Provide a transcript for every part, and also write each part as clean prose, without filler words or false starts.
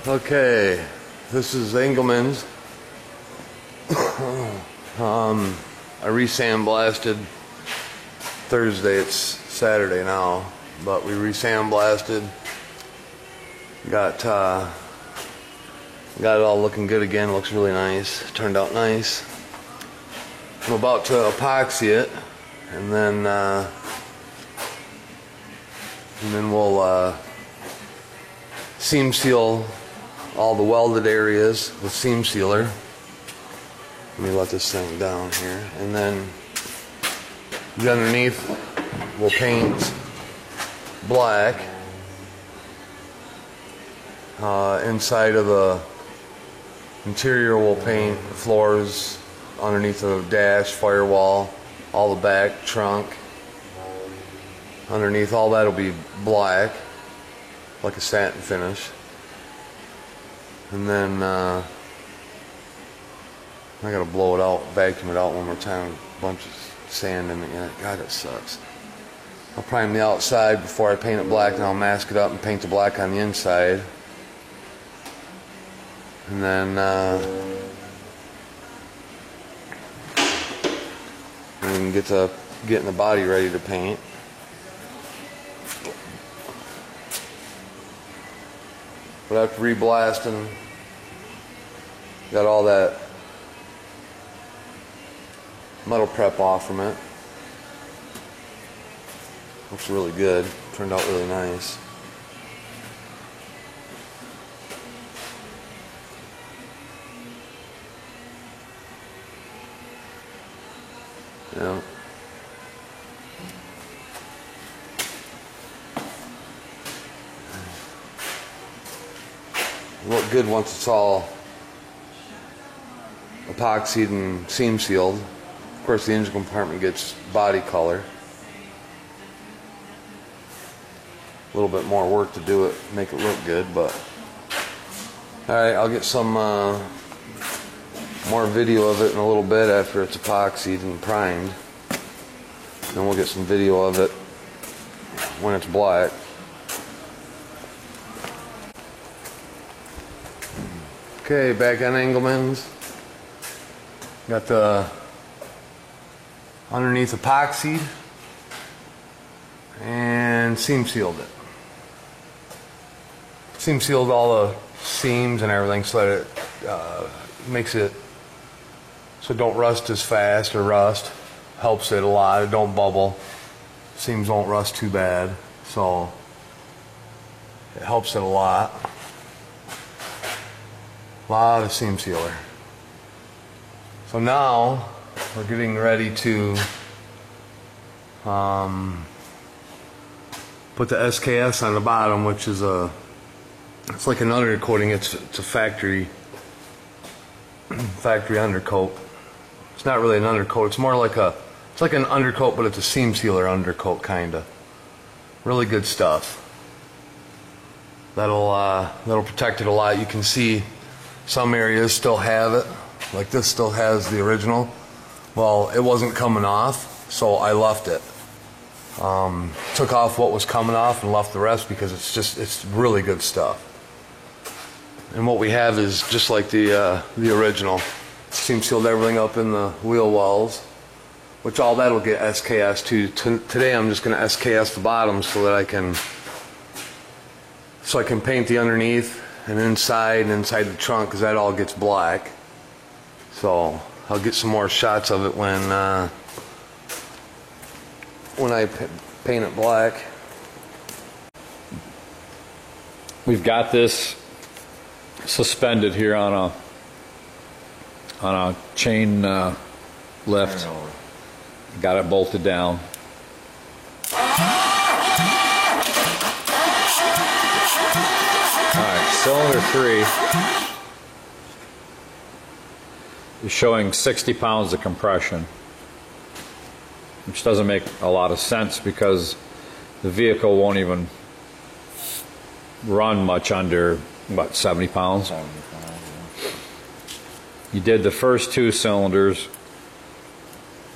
Okay, this is Engelman's. I re-sandblasted Thursday. It's Saturday now, but we re-sandblasted. Got it all looking good again. Looks really nice. Turned out nice. I'm about to epoxy it, and then we'll seam seal all the welded areas with seam sealer. Let me let this thing down here, and then the underneath we'll paint black. Inside of the interior we'll paint floors underneath the dash, firewall, all the back, trunk. Underneath all that will be black, like a satin finish. And then I gotta blow it out, vacuum it out one more time. A bunch of sand in it. Yeah, God, it sucks. I'll prime the outside before I paint it black, and I'll mask it up and paint the black on the inside. And then we can get getting the body ready to paint. But after re-blasting, got all that metal prep off from it. Looks really good. Turned out really nice. Yeah. Look good once it's all epoxied and seam sealed. Of course, the engine compartment gets body color. A little bit more work to do it, make it look good, but alright, I'll get some more video of it in a little bit after it's epoxied and primed. Then we'll get some video of it when it's black. Okay, back on Engelman's. Got the underneath epoxied and seam sealed it. Seam sealed all the seams and everything so that it makes it so it don't rust as fast, or rust. Helps it a lot. It don't bubble. Seams won't rust too bad, so it helps it a lot. A lot of seam sealer. So now we're getting ready to put the SKS on the bottom, which is it's like an undercoating. It's a factory undercoat. It's not really an undercoat. It's more like it's like an undercoat, but it's a seam sealer undercoat, kinda. Really good stuff. That'll protect it a lot. You can see some areas still have it, like this still has the original. Well, it wasn't coming off, so I left it. Took off what was coming off and left the rest because it's really good stuff. And what we have is just like the original. Seam sealed everything up in the wheel wells, which all that'll get SKS too. Today I'm just going to SKS the bottom so that I can paint the underneath and inside the trunk, because that all gets black. So I'll get some more shots of it when I paint it black. We've got this suspended here on a chain lift. Got it bolted down. Alright, cylinder 3 is showing 60 pounds of compression, which doesn't make a lot of sense because the vehicle won't even run much under, what, 70 pounds? 70 pounds, yeah. You did the first 2 cylinders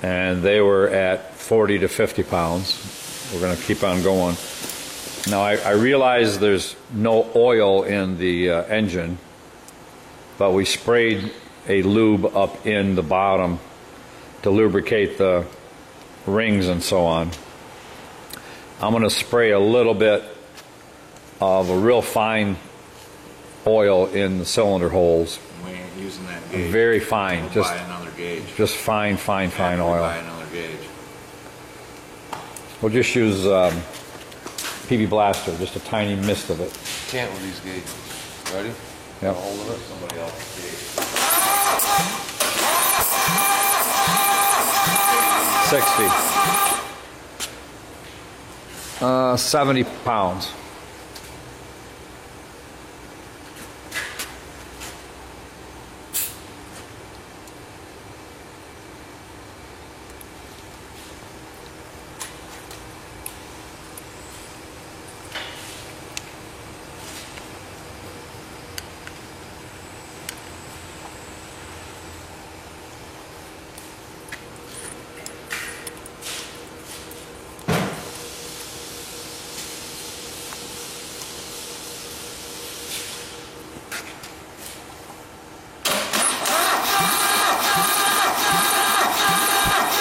and they were at 40 to 50 pounds. We're going to keep on going. Now, I realize there's no oil in the engine, but we sprayed a lube up in the bottom to lubricate the rings and so on. I'm going to spray a little bit of a real fine oil in the cylinder holes. We ain't using that gauge. Very fine, We'll just buy another gauge. just fine We'll oil. buy another gauge. We'll just use PB Blaster, just a tiny mist of it. Can't with these gauges. Ready? Yep. Hold of it. Somebody else's gauge. 60. 70 pounds.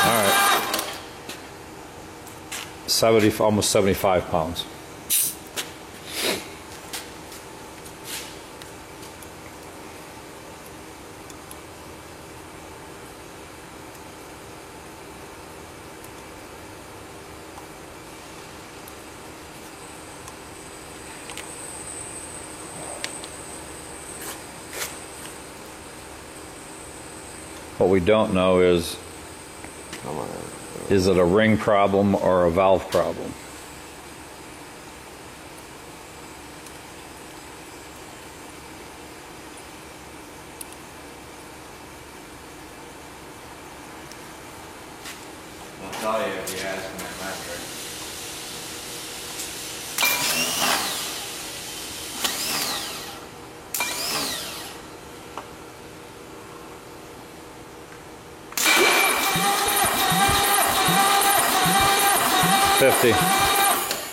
All right. 70, almost 75 pounds. What we don't know is it a ring problem or a valve problem? I'll tell you if you ask my metric.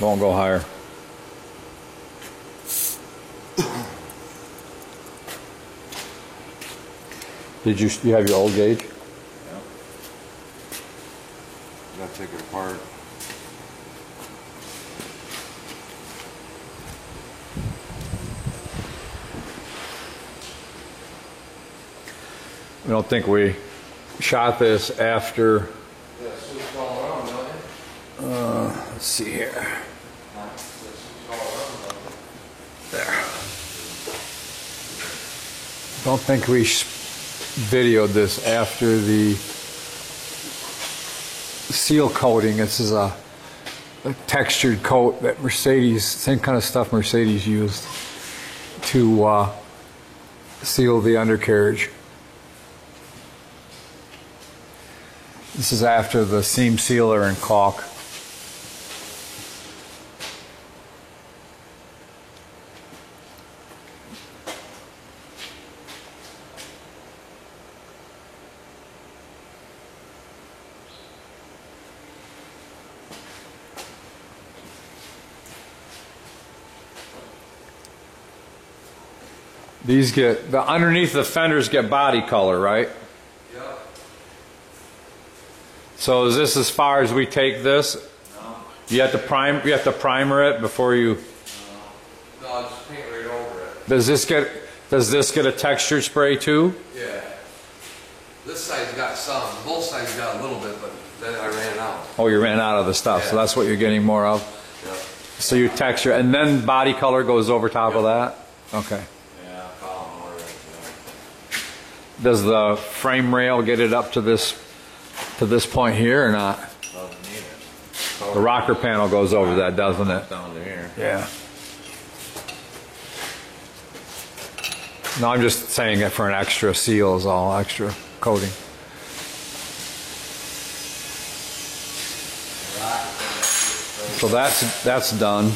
Won't go higher. Did you have your old gauge? Gotta take it apart. I don't think we shot this after. Yeah, switch all around, don't you? Let's see here. There. Don't think we videoed this after the seal coating. This is a textured coat that Mercedes, same kind of stuff Mercedes used to seal the undercarriage. This is after the seam sealer and caulk. These get, the underneath the fenders get body color, right? Yep. So is this as far as we take this? No. You have to primer it before you. No, just paint right over it. Does this get a texture spray too? Yeah. This side's got some. Both sides got a little bit, but then I ran out. Oh, you ran out of the stuff, so Yeah. that's what you're getting more of. Yep. So you texture, and then body color goes over top of that? Okay. Yeah, column order. Does the frame rail get it up to this point here or not? Doesn't need it. The rocker panel goes over that, doesn't it? Down to here. Yeah. No, I'm just saying it for an extra seal is all, extra coating. So that's done.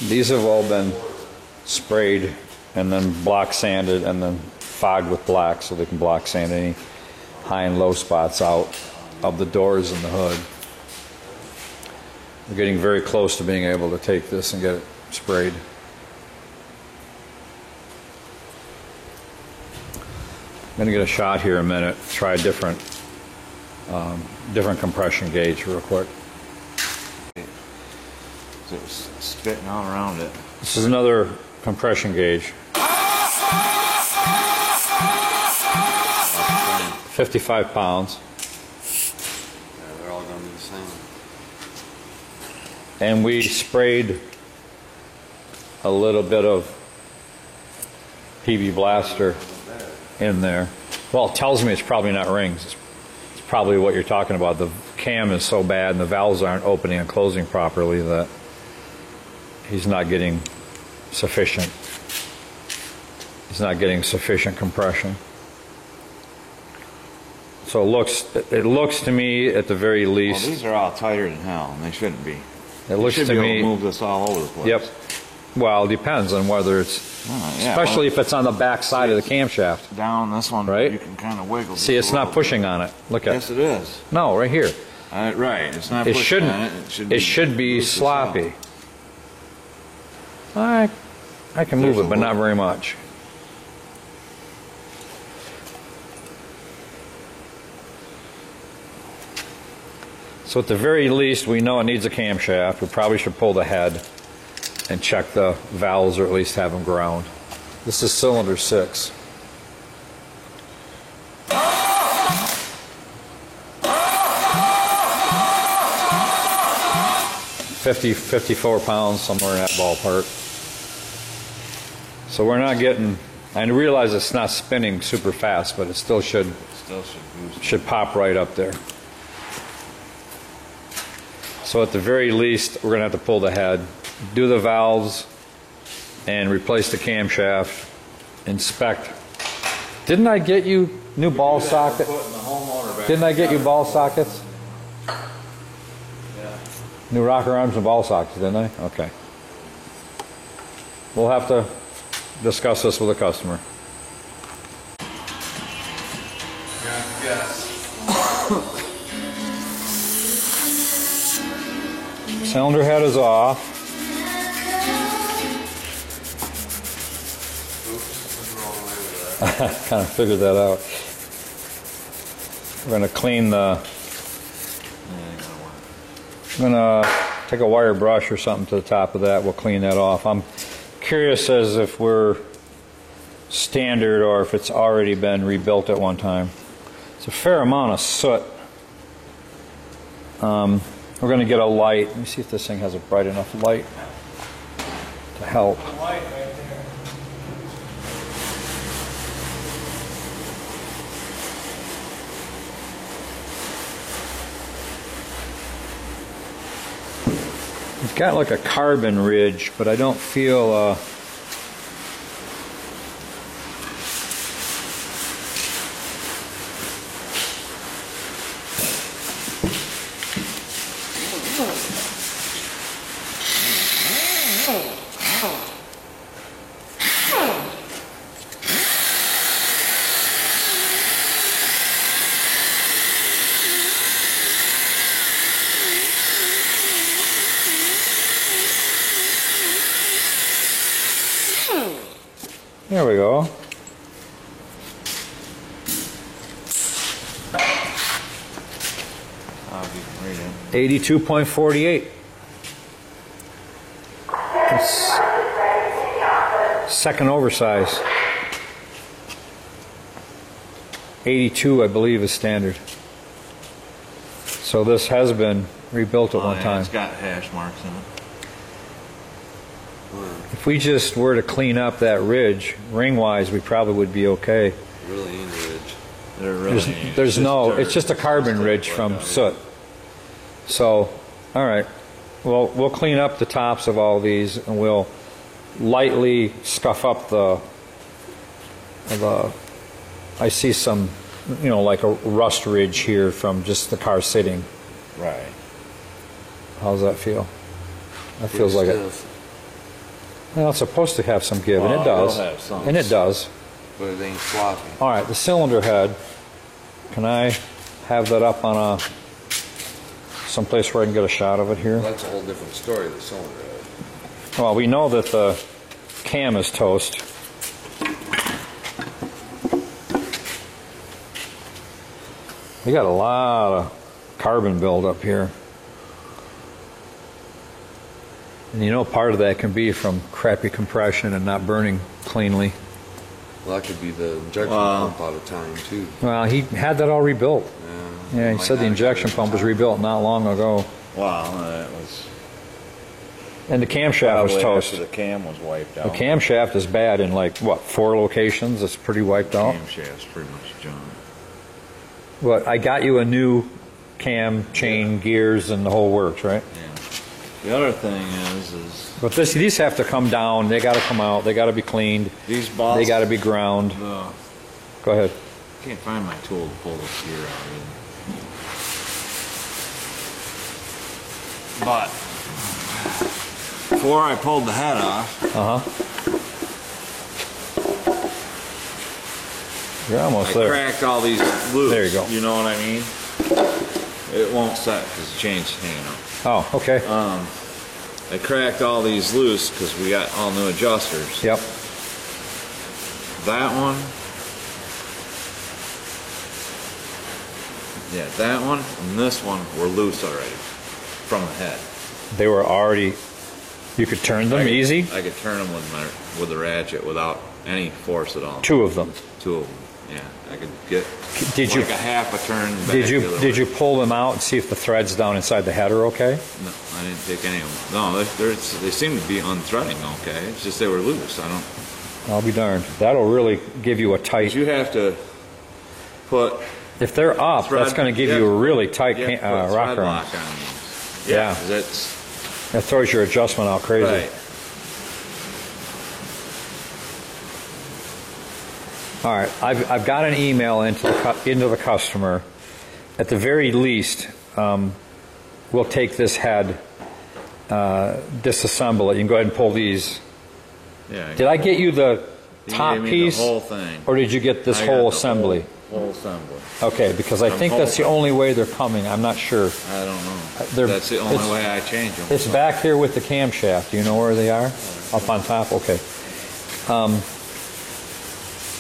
These have all been sprayed and then block sanded and then fogged with black so they can block sand any high and low spots out of the doors and the hood. We're getting very close to being able to take this and get it sprayed. I'm going to get a shot here in a minute, try a different compression gauge real quick. So it's spitting all around it. This is another compression gauge. 55 pounds. Yeah, they're all going to be the same. And we sprayed a little bit of PB Blaster in there. Well, it tells me it's probably not rings. It's probably what you're talking about. The cam is so bad and the valves aren't opening and closing properly that he's not getting sufficient. He's not getting sufficient compression. So it looks to me at the very Well, least. these are all tighter than hell, and they shouldn't be. It looks You should to be able me. to move this all over the place. Yep. Well, it depends on whether it's, Yeah, especially well, if it's on the back side of the camshaft. down this one, Right. you can kind of wiggle. See, just it's a not little pushing on it. Look bit. at Yes, it is. No, right here. Right, it's not It pushing shouldn't. on it. It should be loose as hell. sloppy. I can move There's it, a but not little- very much. So at the very least, we know it needs a camshaft. We probably should pull the head and check the valves, or at least have them ground. This is cylinder 6. $54 pounds, somewhere in that ballpark. So we're not getting, I realize it's not spinning super fast, but it still should Still should boost. should pop right up there. So at the very least, we're going to have to pull the head, do the valves, and replace the camshaft, inspect. Didn't I get you new ball socket? Putting the whole motor back. Didn't I get you ball sockets? Yeah. New rocker arms and ball sockets, didn't I? Okay. We'll have to discuss this with the customer. Yes. Cylinder head is off. Kind of figured that out. We're going to clean the. I'm going to take a wire brush or something to the top of that. We'll clean that off. I'm curious as if we're standard or if it's already been rebuilt at one time. It's a fair amount of soot. We're going to get a light. Let me see if this thing has a bright enough light to help. It's got like a carbon ridge, but I don't feel there we go. I'll be reading. 82.48. That's second oversize. 82, I believe, is standard. So this has been rebuilt at one time. It's got hash marks in it. If we just were to clean up that ridge, ring-wise, we probably would be okay. Really ain't a ridge. They're really. There's no, dirt. it's just a carbon Just ridge dirt from out here. soot. So, all right. Well, we'll clean up the tops of all these, and we'll lightly scuff up the. I see some, like a rust ridge here from just the car sitting. Right. How's that feel? That feels like it. Well, it's supposed to have some give, and it Well, does. it'll have some. And it does. But it ain't sloppy. All right, the cylinder head. Can I have that up on a someplace where I can get a shot of it here? That's a whole different story, the cylinder head. Well, we know that the cam is toast. We got a lot of carbon buildup here. And you know, part of that can be from crappy compression and not burning cleanly. Well, that could be the injection Wow. pump out of time, too. Well, he had that all rebuilt. Yeah, he Might said the not injection get it. pump was rebuilt not long ago. Wow, that was And the camshaft was probably toast. after the cam was wiped The out. camshaft is bad in like, what, 4 locations? It's pretty wiped out. Camshaft's pretty much junk. But I got you a new cam, chain, gears, and the whole works, right? Yeah. The other thing is But these have to come down. They got to come out. They got to be cleaned. these bolts. They got to be ground. The, Go ahead. can't find my tool to pull this gear out of. But before I pulled the head off, You're almost I there. cracked all these loops. There you go. You know what I mean? It won't set because the chain's hanging out. Oh, okay. I cracked all these loose because we got all new adjusters. Yep. That one. Yeah, that one and this one were loose already from the head. They were already. You could turn them easy. I could turn them with the ratchet without any force at all. 2 of them. 2 of them. Yeah, I could get Did like you a half a turn back. did the you other did way. you pull them out and see if the threads down inside the head are okay? No, I didn't take any of them. No, they seem to be unthreading okay. It's just they were loose. I don't. I'll be darned. That'll really give you a tight. You have to put. If they're up, Thread- that's going to give yeah, you a really tight You have to put rocker thread arm. lock on these. Yeah. 'Cause it's That throws your adjustment out crazy. right. All right, I've got an email into the customer. At the very least, we'll take this head, disassemble it. You can go ahead and pull these. Yeah. Did I get you the You top gave me piece, the whole thing. or did you get this I got whole the assembly? Whole assembly. Okay, because I I'm think that's the hoping. only way they're coming. I'm not sure. I don't know. They're- That's the only it's- way I change them. It's back here with the camshaft. Do you know where they are? Up on top? Okay.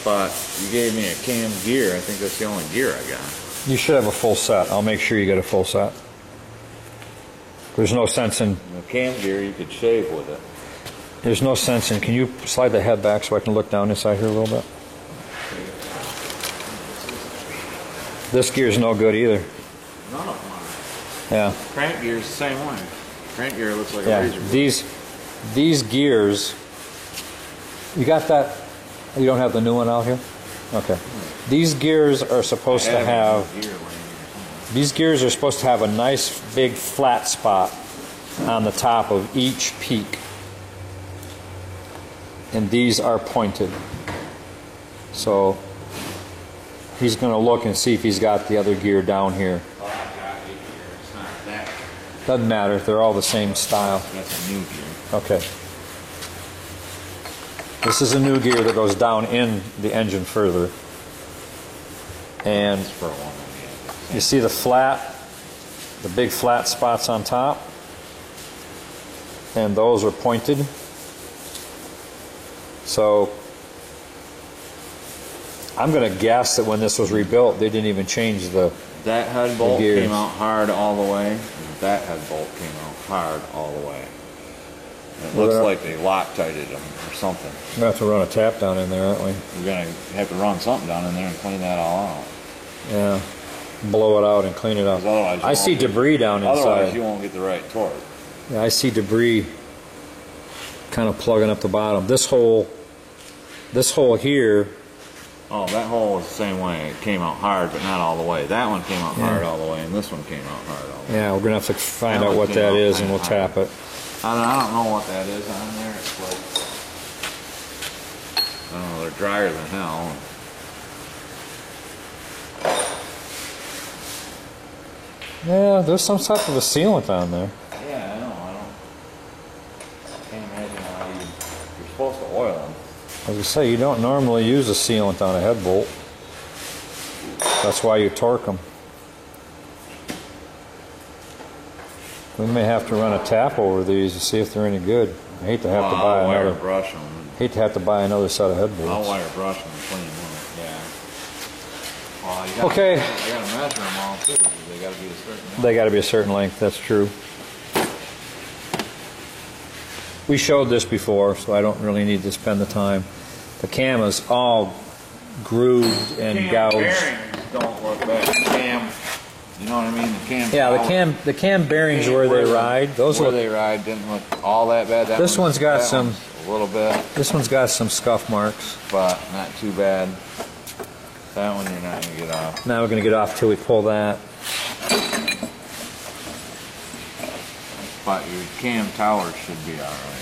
But you gave me a cam gear. I think that's the only gear I got. You should have a full set. I'll make sure you get a full set. There's no sense in. The cam gear you could shave with it. There's no sense in. Can you slide the head back so I can look down inside here a little bit? This gear's no good either. None of them are. Yeah. Crank gear's the same way. Crank gear looks like a Yeah. razor blade. These gears. You got that? You don't have the new one out here? Okay. These gears are supposed to have. Gear laying here somewhere. These gears are supposed to have a nice big flat spot on the top of each peak. And these are pointed. So he's going to look and see if he's got the other gear down here. Oh, I got a gear. It's not that. Doesn't matter, they're all the same style. That's a new gear. Okay. This is a new gear that goes down in the engine further. And It's for a one. you see the big flat spots on top? And those are pointed. So I'm going to guess that when this was rebuilt, they didn't even change the. That head bolt gears. came out hard all the way. And that head bolt came out hard all the way. It looks Well, like they Loctited them or something. We're going to have to run a tap down in there, aren't we? We're gonna have to run something down in there and clean that all out. Yeah. Blow it out and clean it up. 'Cause otherwise you I see won't get- debris down Otherwise, inside. you won't get the right torque. Yeah, I see debris kind of plugging up the bottom. This hole here, Oh, that hole was the same way. It came out hard, but not all the way. That one came out hard all the way, and this one came out hard all the way. yeah, we're going to have to find That out one what came that out is and kinda we'll hard. tap it. I don't know what that is on there. It's like, I don't know, they're drier than hell. Yeah, there's some type of a sealant on there. Yeah, I know. I can't imagine how you're supposed to oil them. As I say, you don't normally use a sealant on a head bolt. That's why you torque them. We may have to run a tap over these to see if they're any good. I hate to have to buy I'll wire another. brush them. Hate to have to buy another set of I'll headbolts. wire brush them and clean them. Yeah. Well, you gotta, Okay. I gotta measure them all too. Because they gotta be a certain. They got to be a certain length. That's true. We showed this before, so I don't really need to spend the time. The cam is all grooved and Cam gouged. bearings don't look bad. Cam, you know what I mean? The cam. Yeah, power- the cam bearings where they ride. Those where look. they ride didn't look all that bad. That This one's got that some- one's a little bit, This one's got some scuff marks. but not too bad. That one you're not gonna get off. Now we're going to get off till we pull that. But your cam towers should be all right.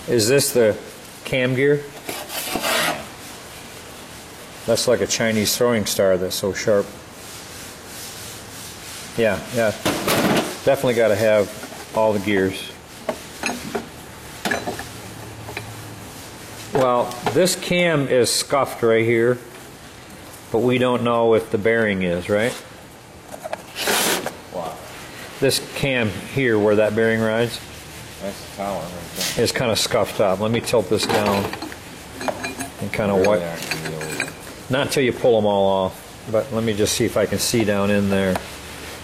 Is this the cam gear? That's like a Chinese throwing star that's so sharp. Yeah, yeah. Definitely got to have all the gears. Well, this cam is scuffed right here, but we don't know if the bearing is, right? Wow. This cam here where that bearing rides That's the tower right there. is kind of scuffed up. Let me tilt this down and kind of Really wipe. aren't gonna be able to- Not until you pull them all off, but let me just see if I can see down in there.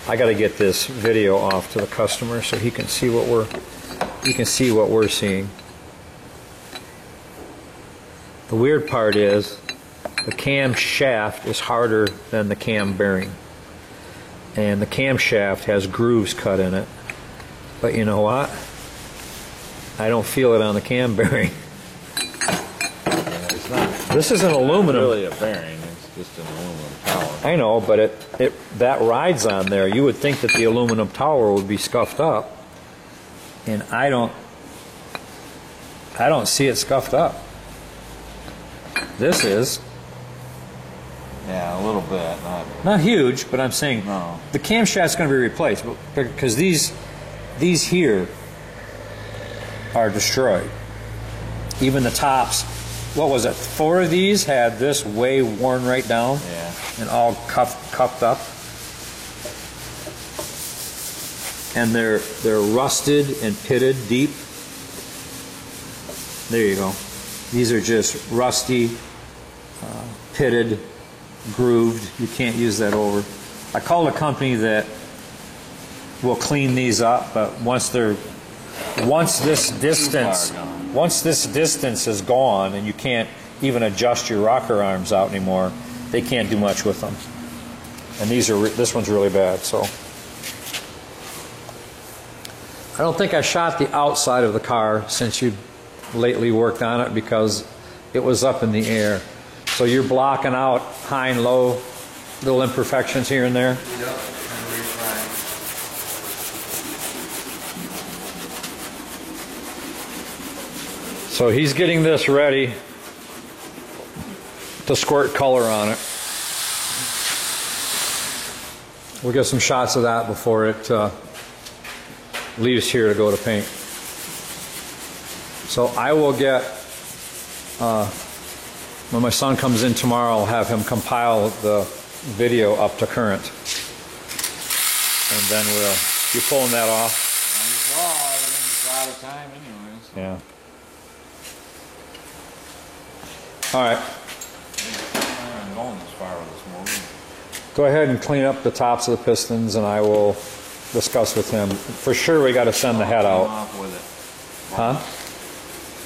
I got to get this video off to the customer so he can see what we're seeing. The weird part is the cam shaft is harder than the cam bearing, and the cam shaft has grooves cut in it. But you know what? I don't feel it on the cam bearing. It's not This is an aluminum. really a bearing. It's just an aluminum tower. I know, but it that rides on there. You would think that the aluminum tower would be scuffed up, and I don't see it scuffed up. This is Yeah, a little bit. not huge, but I'm saying No. the camshaft's going to be replaced because these here are destroyed. Even the tops. What was it? 4 of these had this way worn right down. Yeah. And all cupped up, and they're rusted and pitted deep. There you go. These are just rusty, pitted, grooved. You can't use that over. I called a company that will clean these up, but once this distance is gone and you can't even adjust your rocker arms out anymore, they can't do much with them. And this one's really bad, so. I don't think I shot the outside of the car since you lately worked on it because it was up in the air. So you're blocking out high and low, little imperfections here and there. Yep, and refine. So he's getting this ready to squirt color on it. We'll get some shots of that before it leaves here to go to paint. So I will get, when my son comes in tomorrow, I'll have him compile the video up to current. And then you pulling that off? Everything's out of time anyways. Yeah. All right. I'm going this far with this movie. Go ahead and clean up the tops of the pistons, and I will discuss with him. For sure, we got to send the head Came out. off with it. Huh?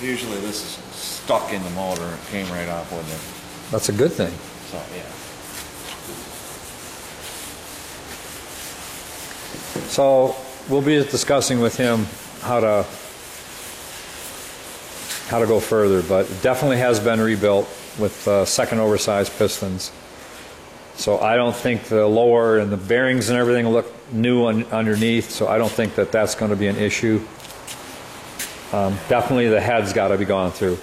Usually this is stuck in the motor. It came right off with it. That's a good thing. So yeah. So we'll be discussing with him how to go further, but it definitely has been rebuilt with second oversized pistons. So I don't think the lower and the bearings and everything look new underneath, so I don't think that that's going to be an issue. Definitely the head's got to be gone through.